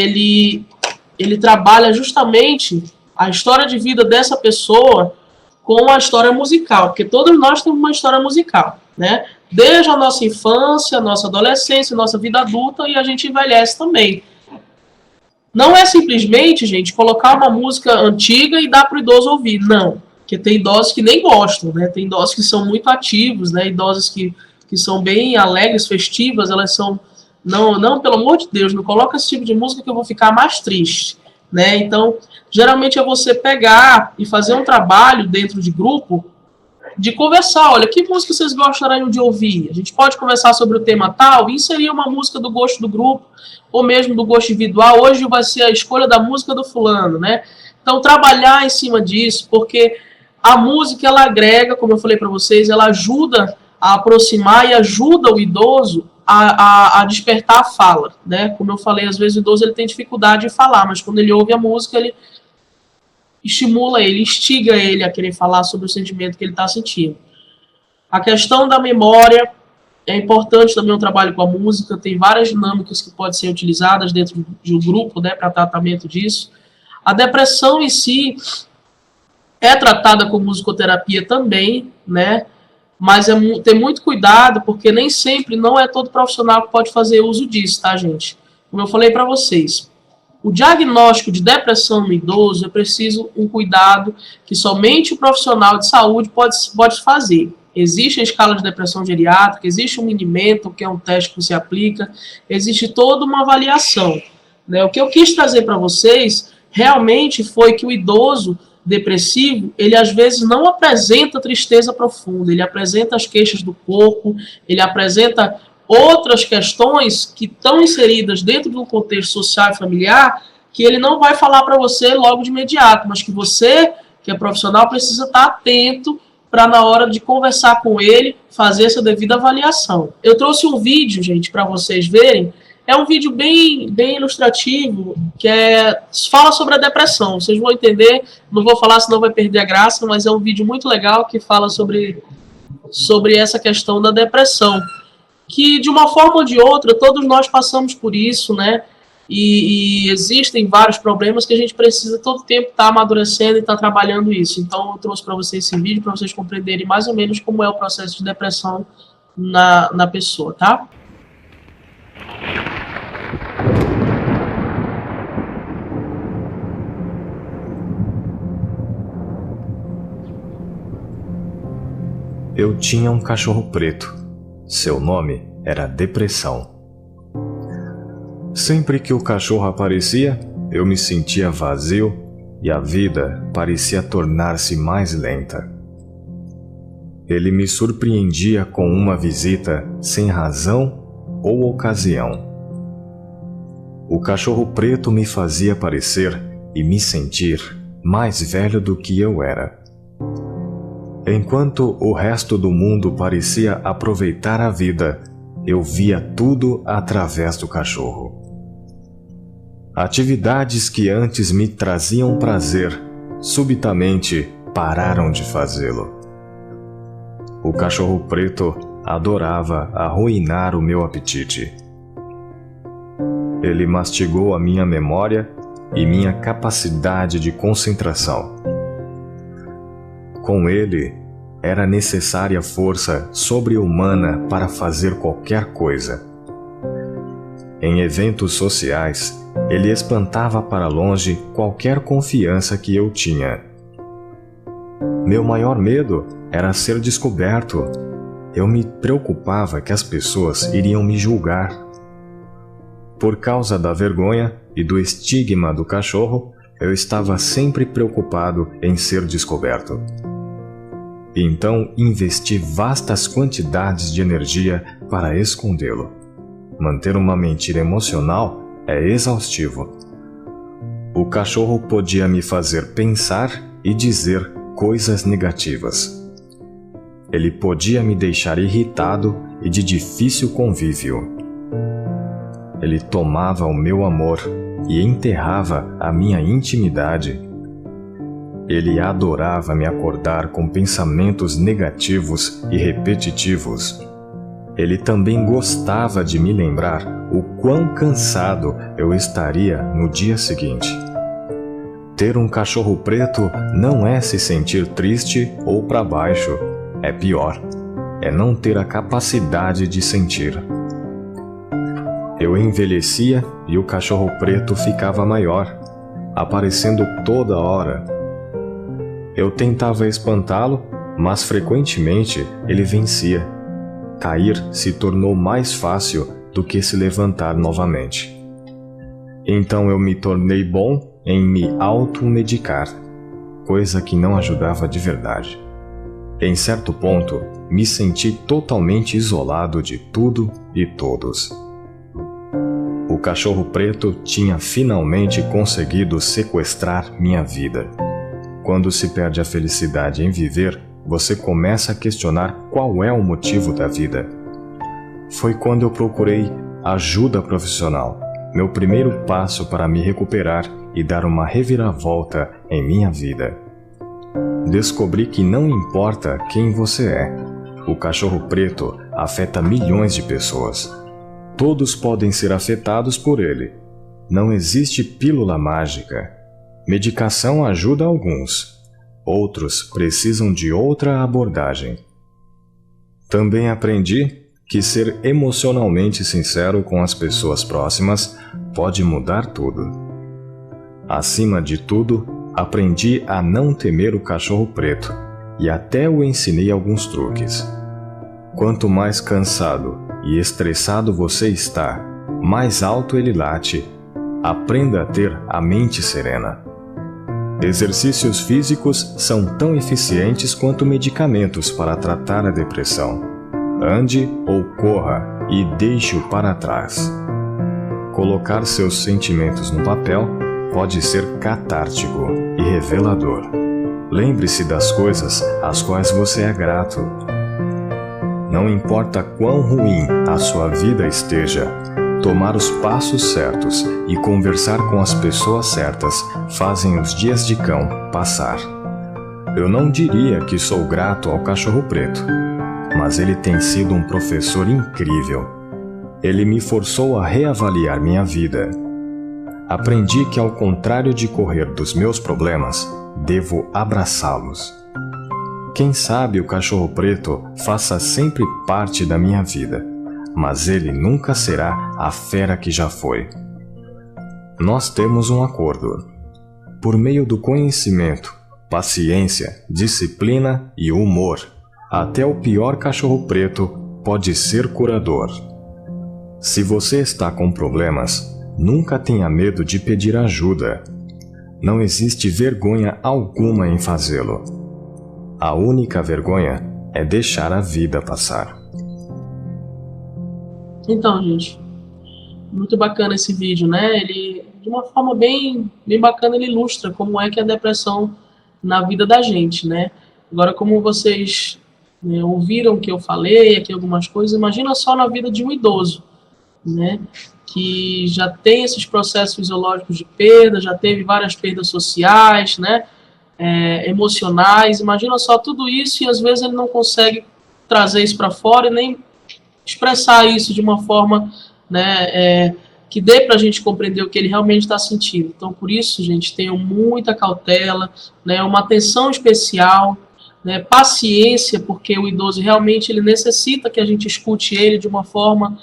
ele trabalha justamente a história de vida dessa pessoa com a história musical, porque todos nós temos uma história musical, né? Desde a nossa infância, nossa adolescência, nossa vida adulta, e a gente envelhece também. Não é simplesmente, gente, colocar uma música antiga e dar para o idoso ouvir. Não. Porque tem idosos que nem gostam, né? Tem idosos que são muito ativos, né? Idosos que são bem alegres, festivas, elas são... Não, pelo amor de Deus, não coloca esse tipo de música que eu vou ficar mais triste, né? Então, geralmente é você pegar e fazer um trabalho dentro de grupo de conversar, olha, que música vocês gostariam de ouvir? A gente pode conversar sobre o tema tal e inserir uma música do gosto do grupo, ou mesmo do gosto individual. Hoje vai ser a escolha da música do fulano, né? Então, trabalhar em cima disso, porque a música, ela agrega, como eu falei para vocês, ela ajuda a aproximar e ajuda o idoso a despertar a fala, né? Como eu falei, às vezes o idoso ele tem dificuldade de falar, mas quando ele ouve a música, ele estimula ele, instiga ele a querer falar sobre o sentimento que ele está sentindo. A questão da memória é importante também o trabalho com a música, tem várias dinâmicas que podem ser utilizadas dentro de um grupo, né, para tratamento disso. A depressão em si é tratada com musicoterapia também, né, mas ter muito cuidado, porque nem sempre, não é todo profissional que pode fazer uso disso, tá, gente? Como eu falei para vocês, o diagnóstico de depressão no idoso é preciso um cuidado que somente o profissional de saúde pode fazer. Existe a escala de depressão geriátrica, existe um Mini-Mental, que é um teste que você aplica, existe toda uma avaliação, né? O que eu quis trazer para vocês realmente foi que o idoso depressivo, ele às vezes não apresenta tristeza profunda, ele apresenta as queixas do corpo, ele apresenta outras questões que estão inseridas dentro de um contexto social e familiar que ele não vai falar para você logo de imediato, mas que você, que é profissional, precisa estar atento para, na hora de conversar com ele, fazer essa devida avaliação. Eu trouxe um vídeo, gente, para vocês verem. É um vídeo bem ilustrativo, que fala sobre a depressão. Vocês vão entender, não vou falar senão vai perder a graça, mas é um vídeo muito legal que fala sobre essa questão da depressão. Que de uma forma ou de outra, todos nós passamos por isso, né? E existem vários problemas que a gente precisa todo tempo estar amadurecendo e estar trabalhando isso. Então eu trouxe para vocês esse vídeo para vocês compreenderem mais ou menos como é o processo de depressão na pessoa, tá? Eu tinha um cachorro preto. Seu nome era Depressão. Sempre que o cachorro aparecia, eu me sentia vazio e a vida parecia tornar-se mais lenta. Ele me surpreendia com uma visita sem razão ou ocasião. O cachorro preto me fazia parecer e me sentir mais velho do que eu era. Enquanto o resto do mundo parecia aproveitar a vida, eu via tudo através do cachorro. Atividades que antes me traziam prazer, subitamente pararam de fazê-lo. O cachorro preto adorava arruinar o meu apetite. Ele mastigou a minha memória e minha capacidade de concentração. Com ele, era necessária força sobre-humana para fazer qualquer coisa. Em eventos sociais, ele espantava para longe qualquer confiança que eu tinha. Meu maior medo era ser descoberto. Eu me preocupava que as pessoas iriam me julgar. Por causa da vergonha e do estigma do cachorro, eu estava sempre preocupado em ser descoberto. Então investi vastas quantidades de energia para escondê-lo. Manter uma mentira emocional é exaustivo. O cachorro podia me fazer pensar e dizer coisas negativas. Ele podia me deixar irritado e de difícil convívio. Ele tomava o meu amor e enterrava a minha intimidade. Ele adorava me acordar com pensamentos negativos e repetitivos. Ele também gostava de me lembrar o quão cansado eu estaria no dia seguinte. Ter um cachorro preto não é se sentir triste ou para baixo. É pior, é não ter a capacidade de sentir. Eu envelhecia e o cachorro preto ficava maior, aparecendo toda hora. Eu tentava espantá-lo, mas frequentemente ele vencia. Cair se tornou mais fácil do que se levantar novamente. Então eu me tornei bom em me automedicar, coisa que não ajudava de verdade. Em certo ponto, me senti totalmente isolado de tudo e todos. O cachorro preto tinha finalmente conseguido sequestrar minha vida. Quando se perde a felicidade em viver, você começa a questionar qual é o motivo da vida. Foi quando eu procurei ajuda profissional, meu primeiro passo para me recuperar e dar uma reviravolta em minha vida. Descobri que não importa quem você é, o cachorro preto afeta milhões de pessoas. Todos podem ser afetados por ele. Não existe pílula mágica. Medicação ajuda alguns. Outros precisam de outra abordagem. Também aprendi que ser emocionalmente sincero com as pessoas próximas pode mudar tudo. Acima de tudo, aprendi a não temer o cachorro preto e até o ensinei alguns truques. Quanto mais cansado e estressado você está, mais alto ele late. Aprenda a ter a mente serena. Exercícios físicos são tão eficientes quanto medicamentos para tratar a depressão. Ande ou corra e deixe-o para trás. Colocar seus sentimentos no papel pode ser catártico e revelador. Lembre-se das coisas às quais você é grato. Não importa quão ruim a sua vida esteja, tomar os passos certos e conversar com as pessoas certas fazem os dias de cão passar. Eu não diria que sou grato ao cachorro preto, mas ele tem sido um professor incrível. Ele me forçou a reavaliar minha vida. Aprendi que, ao contrário de correr dos meus problemas, devo abraçá-los. Quem sabe o cachorro preto faça sempre parte da minha vida, mas ele nunca será a fera que já foi. Nós temos um acordo. Por meio do conhecimento, paciência, disciplina e humor, até o pior cachorro preto pode ser curador. Se você está com problemas, nunca tenha medo de pedir ajuda. Não existe vergonha alguma em fazê-lo. A única vergonha é deixar a vida passar. Então, gente, muito bacana esse vídeo, né? Ele, de uma forma bem bacana, ele ilustra como é que é a depressão na vida da gente, né? Agora, como vocês ouviram que eu falei aqui algumas coisas, imagina só na vida de um idoso, né? Que já tem esses processos fisiológicos de perda, já teve várias perdas sociais, né? Emocionais. Imagina só tudo isso e às vezes ele não consegue trazer isso para fora e nem expressar isso de uma forma, né, que dê para a gente compreender o que ele realmente está sentindo. Então, por isso, gente, tenham muita cautela, né, uma atenção especial, né, paciência, porque o idoso realmente ele necessita que a gente escute ele de uma forma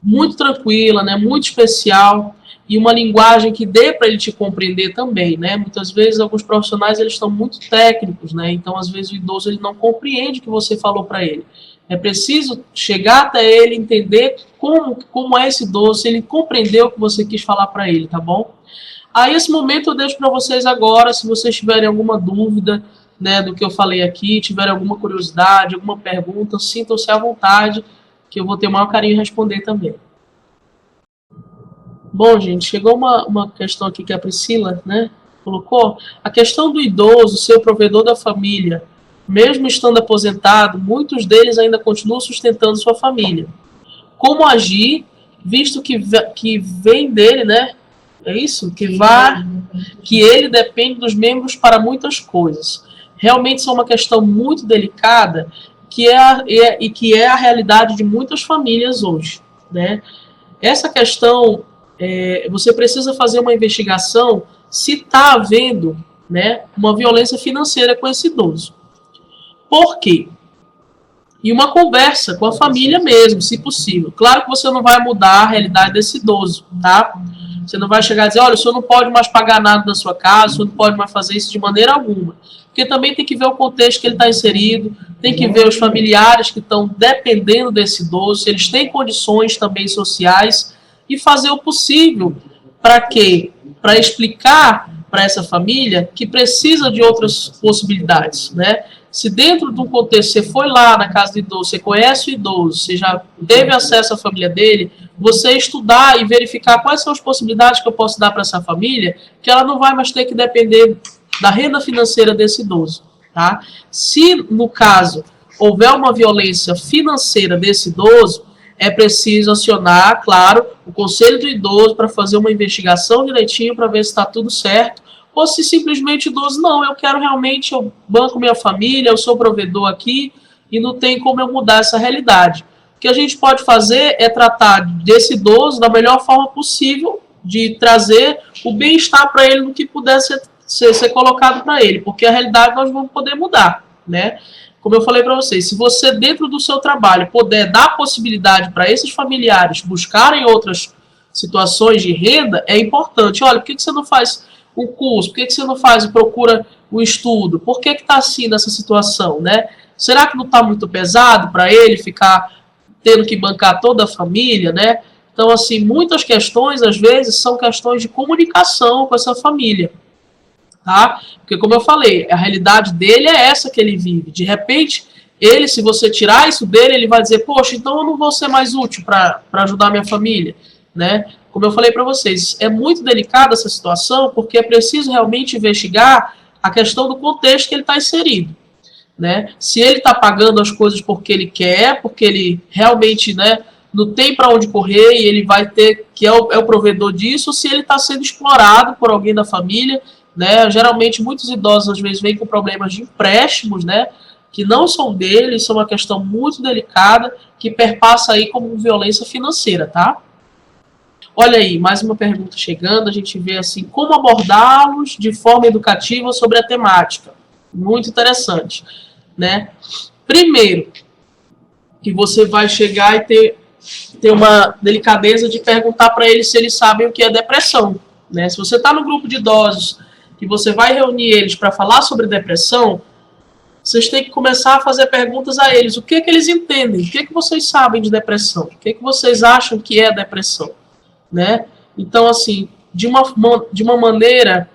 muito tranquila, né, muito especial, e uma linguagem que dê para ele te compreender também, né? Muitas vezes alguns profissionais eles estão muito técnicos, né? Então às vezes o idoso ele não compreende o que você falou para ele. É preciso chegar até ele, entender como é esse idoso, se ele compreendeu o que você quis falar para ele, tá bom? Aí esse momento eu deixo para vocês agora, se vocês tiverem alguma dúvida, né, do que eu falei aqui, tiverem alguma curiosidade, alguma pergunta, sintam-se à vontade, que eu vou ter o maior carinho em responder também. Bom, gente, chegou uma questão aqui que a Priscila, né, colocou. A questão do idoso ser o provedor da família, mesmo estando aposentado, muitos deles ainda continuam sustentando sua família. Como agir, visto que vem dele, né? É isso? Que ele depende dos membros para muitas coisas. Realmente isso é uma questão muito delicada que é a realidade de muitas famílias hoje, né? Essa questão, você precisa fazer uma investigação se está havendo, né, uma violência financeira com esse idoso. Por quê? E uma conversa com a família mesmo, se possível. Claro que você não vai mudar a realidade desse idoso, tá? Você não vai chegar e dizer, olha, o senhor não pode mais pagar nada na sua casa, o senhor não pode mais fazer isso de maneira alguma. Porque também tem que ver o contexto que ele está inserido, tem que ver os familiares que estão dependendo desse idoso, se eles têm condições também sociais, e fazer o possível para quê? Para explicar para essa família que precisa de outras possibilidades, né? Se dentro de um contexto você foi lá na casa do idoso, você conhece o idoso, você já teve acesso à família dele, você estudar e verificar quais são as possibilidades que eu posso dar para essa família, que ela não vai mais ter que depender da renda financeira desse idoso, tá? Se, no caso, houver uma violência financeira desse idoso, é preciso acionar, claro, o conselho do idoso para fazer uma investigação direitinho para ver se está tudo certo, ou se simplesmente o idoso, não, eu quero realmente, eu banco minha família, eu sou provedor aqui e não tem como eu mudar essa realidade. O que a gente pode fazer é tratar desse idoso da melhor forma possível, de trazer o bem-estar para ele no que puder ser colocado para ele, porque a realidade nós vamos poder mudar, né? Como eu falei para vocês, se você dentro do seu trabalho puder dar possibilidade para esses familiares buscarem outras situações de renda, é importante. Olha, por que você não faz um curso? Por que você não procura o estudo? Por que está assim nessa situação, né? Será que não está muito pesado para ele ficar tendo que bancar toda a família, né? Então, assim, muitas questões, às vezes, são questões de comunicação com essa família, tá? Porque, como eu falei, a realidade dele é essa que ele vive. De repente, ele, se você tirar isso dele, ele vai dizer, poxa, então eu não vou ser mais útil para ajudar minha família, né? Como eu falei para vocês, é muito delicada essa situação, porque é preciso realmente investigar a questão do contexto que ele está inserido, né? Se ele está pagando as coisas porque ele quer, porque ele realmente, né, não tem para onde correr e ele vai ter, que é o provedor disso, ou se ele está sendo explorado por alguém da família, né? Geralmente muitos idosos às vezes vêm com problemas de empréstimos, né, que não são deles, são uma questão muito delicada que perpassa aí como violência financeira, tá? Olha aí, mais uma pergunta chegando, a gente vê assim, como abordá-los de forma educativa sobre a temática. Muito interessante, né? Primeiro, que você vai chegar e ter uma delicadeza de perguntar para eles se eles sabem o que é depressão, né? Se você está no grupo de idosos que você vai reunir eles para falar sobre depressão, vocês têm que começar a fazer perguntas a eles. O que eles entendem? O que vocês sabem de depressão? O que vocês acham que é depressão? Né? Então, assim, de uma maneira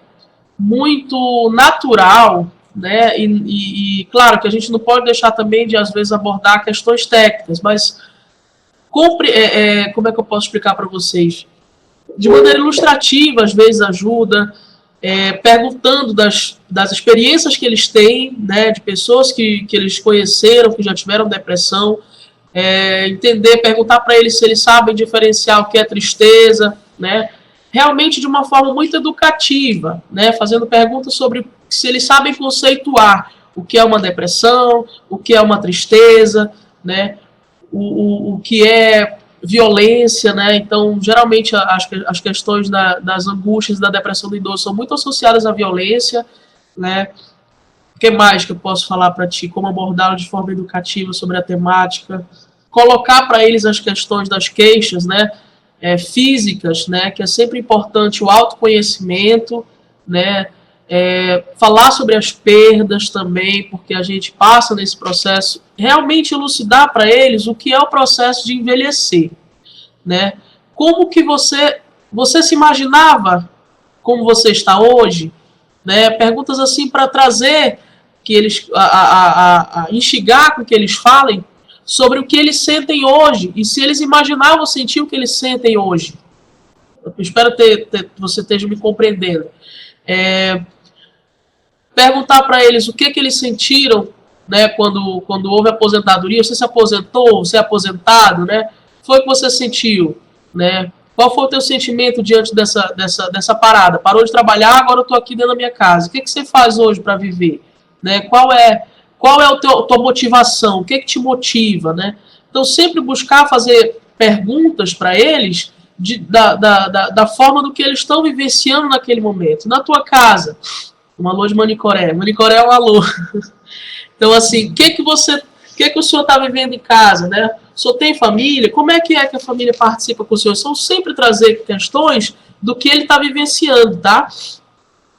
muito natural, né? E claro que a gente não pode deixar também de, às vezes, abordar questões técnicas, mas como é que eu posso explicar para vocês? De maneira ilustrativa, às vezes ajuda, perguntando das experiências que eles têm, né? De pessoas que eles conheceram, que já tiveram depressão, perguntar para eles se eles sabem diferenciar o que é tristeza, né? Realmente de uma forma muito educativa, né? Fazendo perguntas sobre se eles sabem conceituar o que é uma depressão, o que é uma tristeza, né? O que é violência, né? Então, geralmente as questões das angústias da depressão do idoso são muito associadas à violência, né? O que mais que eu posso falar para ti? Como abordá-lo de forma educativa sobre a temática? Colocar para eles as questões das queixas, né? Físicas, né? Que é sempre importante o autoconhecimento, né? Falar sobre as perdas também, porque a gente passa nesse processo. Realmente elucidar para eles o que é o processo de envelhecer, né? Como que você se imaginava como você está hoje, né? Perguntas assim para trazer que eles a instigar com que eles falem sobre o que eles sentem hoje e se eles imaginavam sentir o que eles sentem hoje, eu espero você esteja me compreendendo. Perguntar para eles o que eles sentiram, né, quando houve aposentadoria. Você se aposentou, você é aposentado, né? Foi o que você sentiu, né? Qual foi o teu sentimento diante dessa parada? Parou de trabalhar, agora eu estou aqui dentro da minha casa. O que você faz hoje para viver? Né? Qual é a tua motivação? O que te motiva? Né? Então, sempre buscar fazer perguntas para eles da forma do que eles estão vivenciando naquele momento. Na tua casa, um alô de Manicoré. Manicoré é um alô. Então, assim, o que o senhor está vivendo em casa, né? O senhor tem família? Como é que a família participa com o senhor? São sempre trazer questões do que ele está vivenciando, tá?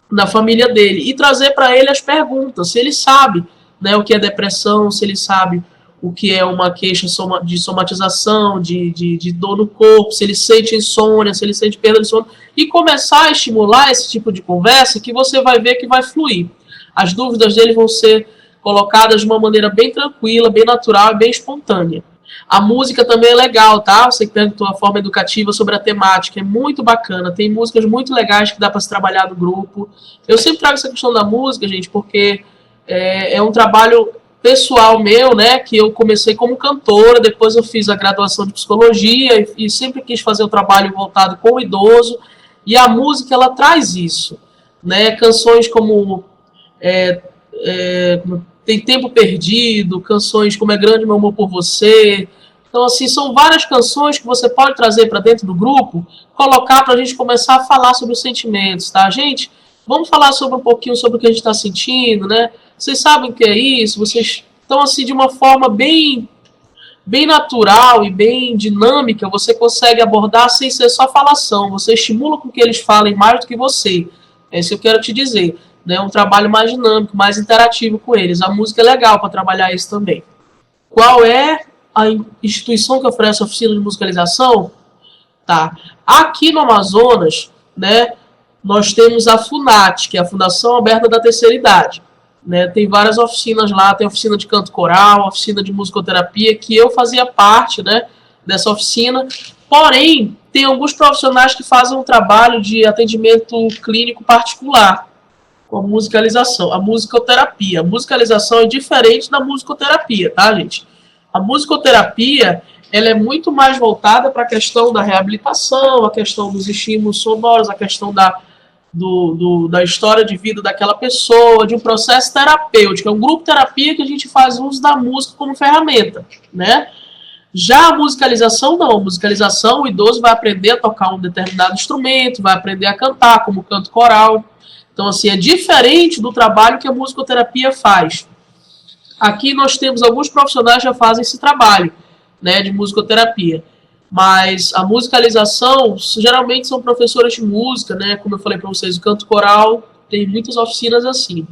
Na família dele. E trazer para ele as perguntas, se ele sabe, né, o que é depressão, se ele sabe o que é uma queixa de somatização, de dor no corpo, se ele sente insônia, se ele sente perda de sono, e começar a estimular esse tipo de conversa, que você vai ver que vai fluir. As dúvidas dele vão ser colocadas de uma maneira bem tranquila, bem natural e bem espontânea. A música também é legal, tá? Você que perguntou a forma educativa sobre a temática, é muito bacana, tem músicas muito legais que dá para se trabalhar no grupo. Eu sempre trago essa questão da música, gente, porque é um trabalho pessoal meu, né, que eu comecei como cantora, depois eu fiz a graduação de psicologia e sempre quis fazer o trabalho voltado com o idoso, e a música, ela traz isso, né, canções como Tem Tempo Perdido, canções como É Grande Meu Amor por Você. Então, assim, são várias canções que você pode trazer para dentro do grupo, colocar para a gente começar a falar sobre os sentimentos, tá, gente? Vamos falar um pouquinho sobre o que a gente está sentindo, né? Vocês sabem o que é isso? Vocês estão, assim, de uma forma bem natural e bem dinâmica, você consegue abordar sem ser só falação. Você estimula com que eles falem mais do que você. É isso que eu quero te dizer. Né? Um trabalho mais dinâmico, mais interativo com eles. A música é legal para trabalhar isso também. Qual é a instituição que oferece oficina de musicalização? Tá. Aqui no Amazonas, né, nós temos a FUNAT, que é a Fundação Aberta da Terceira Idade. Né? Tem várias oficinas lá, tem oficina de canto coral, oficina de musicoterapia, que eu fazia parte, né, dessa oficina. Porém, tem alguns profissionais que fazem um trabalho de atendimento clínico particular, com a musicalização, a musicoterapia. A musicalização é diferente da musicoterapia, tá, gente? A musicoterapia, ela é muito mais voltada para a questão da reabilitação, a questão dos estímulos sonoros, a questão da história de vida daquela pessoa, de um processo terapêutico. É um grupo terapia que a gente faz uso da música como ferramenta, né? Já a musicalização, não. A musicalização, o idoso vai aprender a tocar um determinado instrumento, vai aprender a cantar, como canto coral. Então, assim, é diferente do trabalho que a musicoterapia faz. Aqui nós temos alguns profissionais que já fazem esse trabalho, né, de musicoterapia. Mas a musicalização, geralmente são professores de música, né? Como eu falei para vocês, o canto coral tem muitas oficinas assim.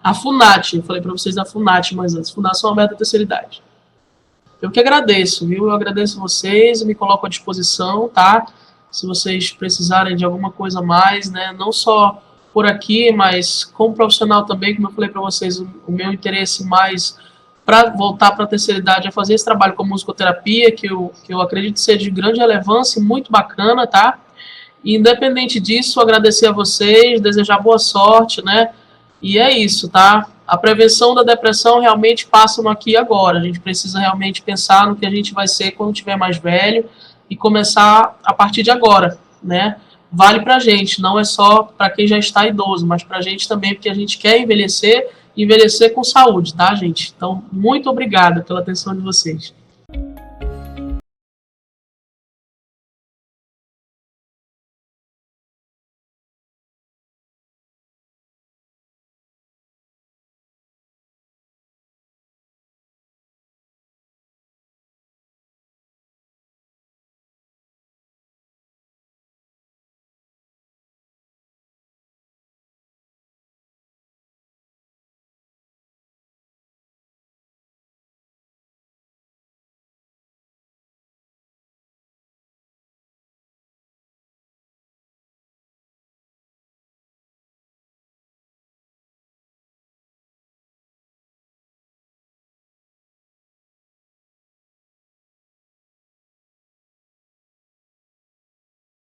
A FUNAT, eu falei para vocês da FUNAT, mas antes, Fundação Aberta da Terceira Idade. Eu que agradeço, viu? Eu agradeço vocês, eu me coloco à disposição, tá? Se vocês precisarem de alguma coisa a mais, né? Não só por aqui, mas como profissional também, como eu falei para vocês, o meu interesse mais para voltar para a terceira idade é fazer esse trabalho com musicoterapia, que eu acredito ser de grande relevância e muito bacana, tá? E, independente disso, agradecer a vocês, desejar boa sorte, né? E é isso, tá? A prevenção da depressão realmente passa no aqui e agora. A gente precisa realmente pensar no que a gente vai ser quando tiver mais velho e começar a partir de agora, né? Vale pra gente, não é só para quem já está idoso, mas pra gente também, porque a gente quer envelhecer com saúde, tá, gente? Então, muito obrigada pela atenção de vocês.